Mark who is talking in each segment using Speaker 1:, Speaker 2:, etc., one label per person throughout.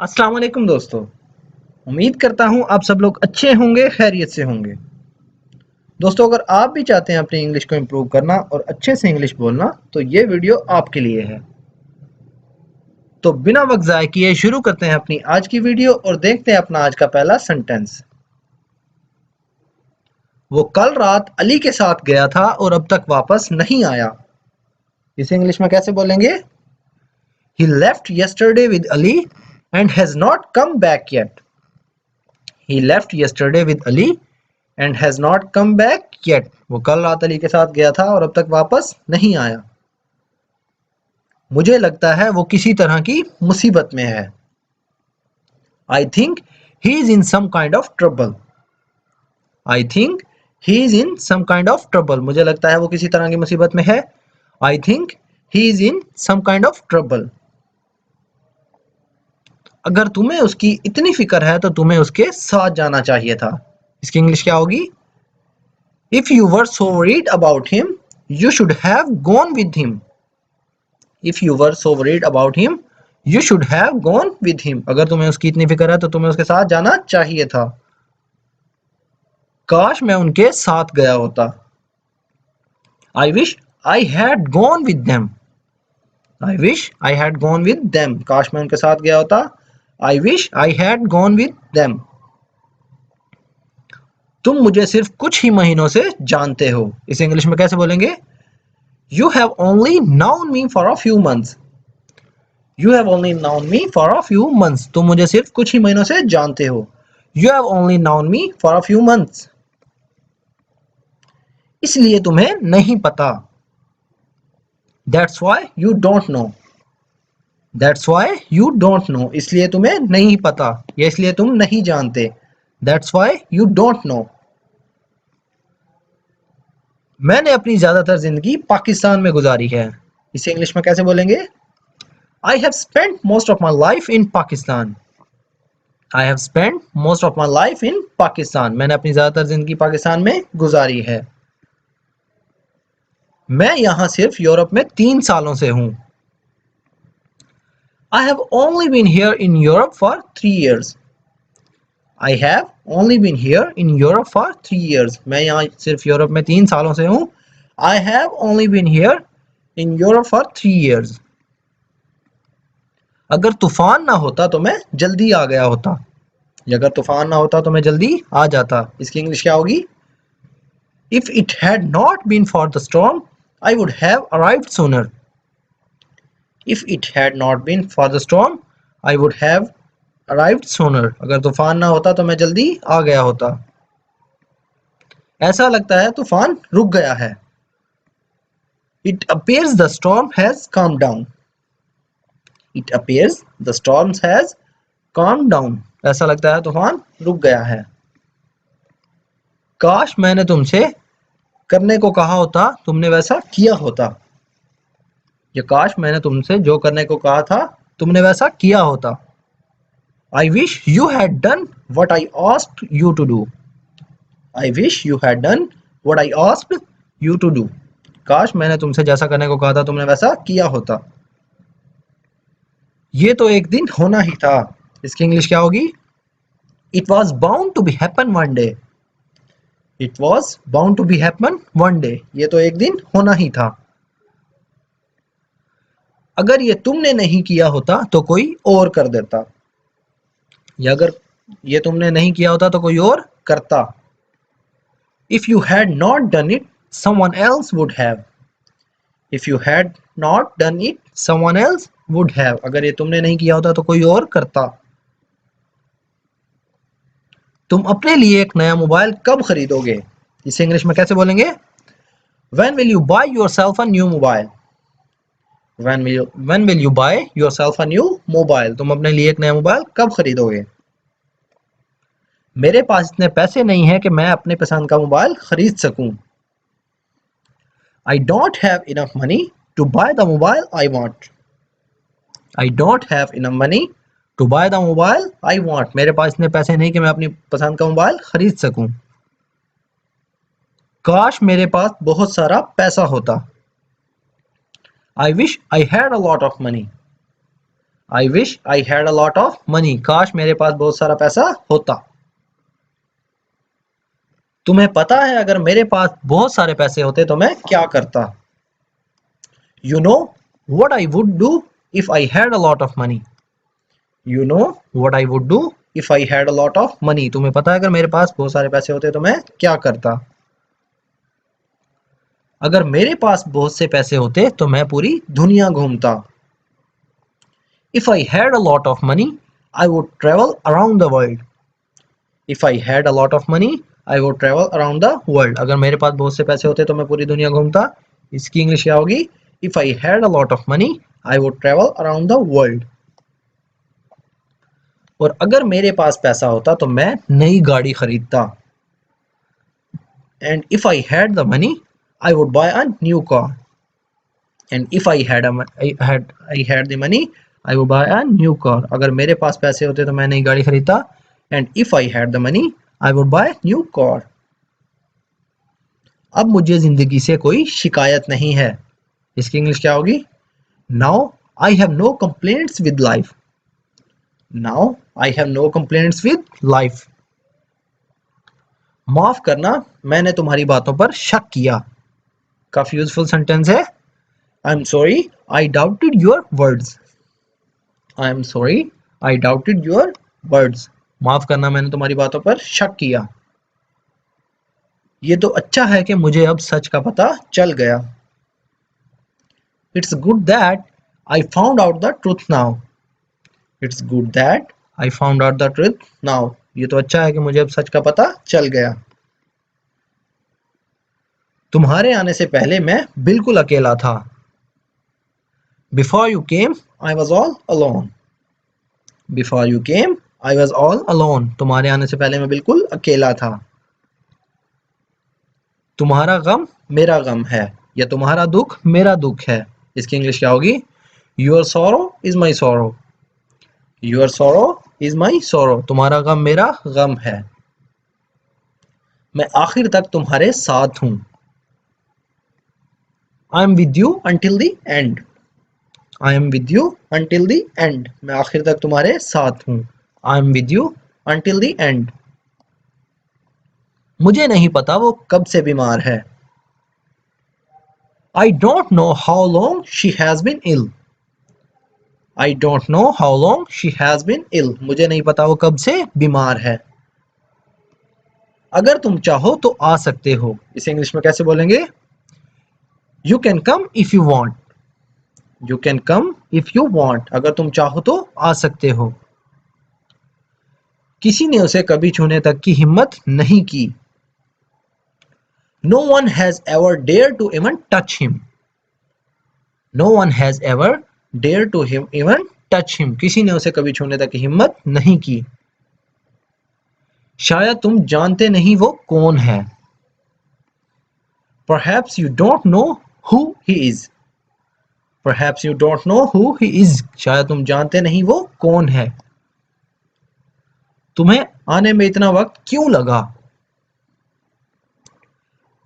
Speaker 1: अस्सलाम वालेकुम दोस्तों। उम्मीद करता हूँ आप सब लोग अच्छे होंगे, खैरियत से होंगे। दोस्तों, अगर आप भी चाहते हैं अपनी इंग्लिश को इम्प्रूव करना और अच्छे से इंग्लिश बोलना, तो ये वीडियो आपके लिए है। तो बिना वक्त ज़ाय किए शुरू करते हैं अपनी आज की वीडियो और देखते हैं अपना आज का पहला सेंटेंस। वो कल रात अली के साथ गया था और अब तक वापस नहीं आया। इसे इंग्लिश में कैसे बोलेंगे? He left yesterday with Ali and has not come back yet. He left yesterday with Ali and has not come back yet. वो कल रात अली के साथ गया था और अब तक वापस नहीं आया। मुझे लगता है वो किसी तरह की मुसीबत में है। I think he is in some kind of trouble. I think he is in some kind of trouble. मुझे लगता है वो किसी तरह की मुसीबत में है। I think he is in some kind of trouble. अगर तुम्हें उसकी इतनी फिक्र है तो तुम्हें उसके साथ जाना चाहिए था। इसकी इंग्लिश क्या होगी? If you were so worried about him, you should have gone with him. If you were so worried about him, you should have gone with him. अगर तुम्हें उसकी इतनी फिक्र है तो तुम्हें उसके साथ जाना चाहिए था। काश मैं उनके साथ गया होता। I wish I had gone with them. I wish I had gone with them. काश मैं उनके साथ गया होता। I wish I had gone with them. तुम मुझे सिर्फ कुछ ही महीनों से जानते हो। इसे इंग्लिश में कैसे बोलेंगे? You have only known me for a few months. You have only known me for a few months. तुम मुझे सिर्फ कुछ ही महीनों से जानते हो। You have only known me for a few months. इसलिए तुम्हें नहीं पता। That's why you don't know. That's why you don't know. इसलिए तुम्हें नहीं पता या इसलिए तुम नहीं जानते। That's why you don't know. मैंने अपनी ज्यादातर जिंदगी पाकिस्तान में गुजारी है। इसे इंग्लिश में कैसे बोलेंगे? I have spent most of my life in Pakistan. I have spent most of my life in Pakistan. मैंने अपनी ज्यादातर जिंदगी पाकिस्तान में गुजारी है। मैं यहाँ सिर्फ यूरोप में 3 सालों से हूँ। I have only been here in Europe for 3 years. I have only been here in Europe for 3 years. मैं यहाँ सिर्फ यूरोप में 3 सालों से हूँ। I have only been here in Europe for 3 years. अगर तूफान ना होता तो मैं जल्दी आ गया होता। या अगर तूफान ना होता तो मैं जल्दी आ जाता। इसकी इंग्लिश क्या होगी? If it had not been for the storm, I would have arrived sooner. If it had not been for the storm, I would have arrived sooner. अगर तूफान ना होता तो मैं जल्दी आ गया होता। ऐसा लगता है तूफान रुक गया है। It appears the storm has calmed down. It appears the storm has calmed down. ऐसा लगता है तूफान रुक गया है। काश मैंने तुमसे करने को कहा होता, तुमने वैसा किया होता। या काश मैंने तुमसे जो करने को कहा था, तुमने वैसा किया होता। I wish you had done what I asked you to do. I wish you had done what I asked you to do. काश मैंने तुमसे जैसा करने को कहा था, तुमने वैसा किया होता। ये तो एक दिन होना ही था। इसकी इंग्लिश क्या होगी? It was bound to be happen one day. It was bound to be happen one day. ये तो एक दिन होना ही था। अगर ये तुमने नहीं किया होता तो कोई और कर देता। या अगर ये तुमने नहीं किया होता तो कोई और करता। If you had not done it, someone else would have. If you had not done it, someone else would have. अगर ये तुमने नहीं किया होता तो कोई और करता। तुम अपने लिए एक नया मोबाइल कब खरीदोगे? इसे इंग्लिश में कैसे बोलेंगे? When will you buy yourself a new mobile? When will you buy yourself a new mobile? तुम अपने लिए एक नया मोबाइल कब खरीदोगे? मेरे पास इतने पैसे नहीं है कि मैं अपने पसंद का मोबाइल खरीद सकूं। I don't have enough money to buy the mobile I want. I don't have enough money to buy the mobile I want. मेरे पास इतने पैसे नहीं कि मैं अपनी पसंद का मोबाइल खरीद सकूं। काश मेरे पास बहुत सारा पैसा होता। I wish I had a lot of money. I wish I had a lot of money. काश मेरे पास बहुत सारा पैसा होता. तुम्हें पता है अगर मेरे पास बहुत सारे पैसे होते तो मैं क्या करता? You know what I would do if I had a lot of money. You know what I would do if I had a lot of money. तुम्हें पता है अगर मेरे पास बहुत सारे पैसे होते तो मैं क्या करता? अगर मेरे पास बहुत से पैसे होते तो मैं पूरी दुनिया घूमता. If I had a lot of money, I would travel around the world. If I had a lot of money, I would travel around the world. अगर मेरे पास बहुत से पैसे होते तो मैं पूरी दुनिया घूमता. इसकी इंग्लिश क्या होगी? If I had a lot of money, I would travel around the world. और अगर मेरे पास पैसा होता तो मैं नई गाड़ी खरीदता. And if I had the money, I would buy a new car. And if I had the money, I would buy a new car. अगर मेरे पास पैसे होते तो मैं नई गाड़ी खरीदता. And if I had the money, I would buy a new car. अब मुझे जिंदगी से कोई शिकायत नहीं है. इसकी इंग्लिश क्या होगी? Now I have no complaints with life. Now I have no complaints with life. माफ करना, मैंने तुम्हारी बातों पर शक किया. काफी यूजफुल सेंटेंस है. I'm sorry, I doubted your words. I'm sorry, I doubted your words. माफ करना, मैंने तुम्हारी बातों पर शक किया. ये तो अच्छा है कि मुझे अब सच का पता चल गया. It's good that I found out the truth now. It's good that I found out the truth now. ये तो अच्छा है कि मुझे अब सच का पता चल गया. तुम्हारे आने से पहले मैं बिल्कुल अकेला था. Before you came, I was all alone. Before you came, I was all alone. तुम्हारे आने से पहले मैं बिल्कुल अकेला था. तुम्हारा गम मेरा गम है या तुम्हारा दुख मेरा दुख है. इसकी इंग्लिश क्या होगी? Your sorrow is my sorrow. Your sorrow is my sorrow. तुम्हारा गम मेरा गम है. मैं आखिर तक तुम्हारे साथ हूं. I am with you until the end. I am with you until the end. मैं आखिर तक तुम्हारे साथ हूं. I am with you until the end. मुझे नहीं पता वो कब से बीमार है. I don't know how long she has been ill. I don't know how long she has been ill. मुझे नहीं पता वो कब से बीमार है. अगर तुम चाहो तो आ सकते हो. इसे इंग्लिश में कैसे बोलेंगे? You can come if you want. You can come if you want. अगर तुम चाहो तो आ सकते हो. किसी ने उसे कभी छूने तक की हिम्मत नहीं की. No one has ever dared to even touch him. No one has ever dared to even touch him. किसी ने उसे कभी छूने तक की हिम्मत नहीं की. शायद तुम जानते नहीं वो कौन है. Perhaps you don't know who he is. Perhaps you don't know who he is. शायद तुम जानते नहीं वो कौन है. तुम्हें आने में इतना वक्त क्यों लगा?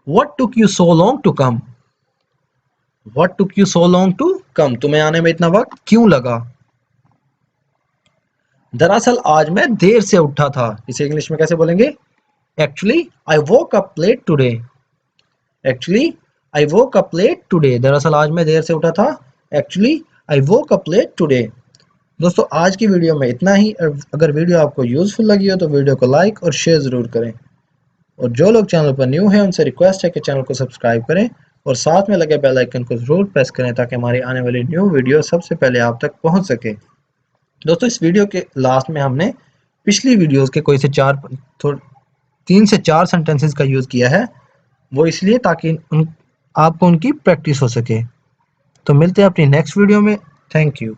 Speaker 1: What took you so long to come? What took you so long to come? तुम्हें आने में इतना वक्त क्यों लगा? दरअसल आज मैं देर से उठा था. इसे इंग्लिश में कैसे बोलेंगे? Actually, I woke up late today. Actually, I woke up late today. दरअसल आज मैं देर से उठा था. Actually, I woke up late today. दोस्तों आज की वीडियो में इतना ही. अगर वीडियो आपको यूजफुल लगी हो तो वीडियो को लाइक और शेयर ज़रूर करें. और जो लोग चैनल पर न्यू हैं उनसे रिक्वेस्ट है कि चैनल को सब्सक्राइब करें और साथ में लगे बेल आइकन को ज़रूर प्रेस करें ताकि हमारी आने वाली न्यू वीडियो सबसे पहले आप तक पहुंच सके. दोस्तों इस वीडियो के लास्ट में हमने पिछली वीडियोस के कोई से 3 से 4 सेंटेंसेस का यूज़ किया है. वो इसलिए ताकि आपको उनकी प्रैक्टिस हो सके. तो मिलते हैं अपनी नेक्स्ट वीडियो में. Thank you.